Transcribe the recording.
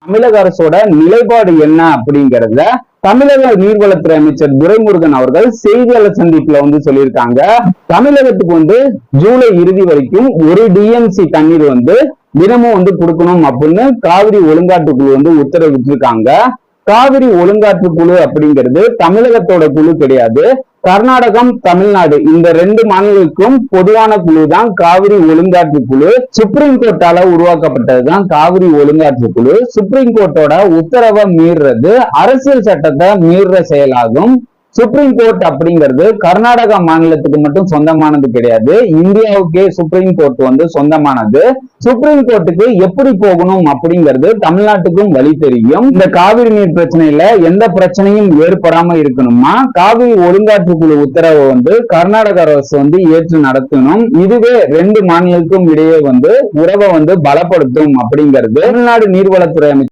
தமிழக அரசோட நிலைப்பாடு என்ன அப்படிங்கறத தமிழக நீர்வளத்துறை அமைச்சர் துரைமுருகன் அவர்கள் செய்தியாளர் சந்திப்புல சொல்லியிருக்காங்க. தமிழகத்துக்கு ஜூலை இறுதி வரைக்கும் ஒரு டிஎம்சி தண்ணீர் தினமும் கொடுக்கணும் அப்படின்னு காவிரி ஒழுங்காற்று குழு உத்தரவிட்டிருக்காங்க. காவிரி ஒழுங்காற்று குழு அப்படிங்கிறது தமிழகத்தோட குழு கிடையாது. கர்நாடகம், தமிழ்நாடு இந்த ரெண்டு மாநிலங்களுக்கும் பொதுவான குழு தான் காவிரி ஒழுங்காற்று குழு. சுப்ரீம் கோர்ட்டால உருவாக்கப்பட்டதுதான் காவிரி ஒழுங்காற்று குழு. சுப்ரீம் கோர்ட்டோட உத்தரவை மீறுறது அரசியல் சட்டத்தை மீறுற செயலாகும். சுப்ரீம் கோர்ட் அப்படிங்கிறது கர்நாடகா மாநிலத்துக்கு மட்டும் சொந்தமானது கிடையாது, இந்தியாவுக்கே சுப்ரீம் கோர்ட் சொந்தமானது. சுப்ரீம் கோர்ட்டுக்கு எப்படி போகணும் அப்படிங்கிறது தமிழ்நாட்டுக்கும் வழி தெரியும். இந்த காவிரி நீர் பிரச்சனையில எந்த பிரச்சனையும் ஏற்படாம இருக்கணுமா காவிரி ஒழுங்காற்று குழு உத்தரவை கர்நாடக அரசு ஏற்று நடத்தணும். இதுவே ரெண்டு மாநிலத்துக்கும் இடையே உறவை பலப்படுத்தும் அப்படிங்கிறது தமிழ்நாடு நீர்வளத்துறை அமைச்சர்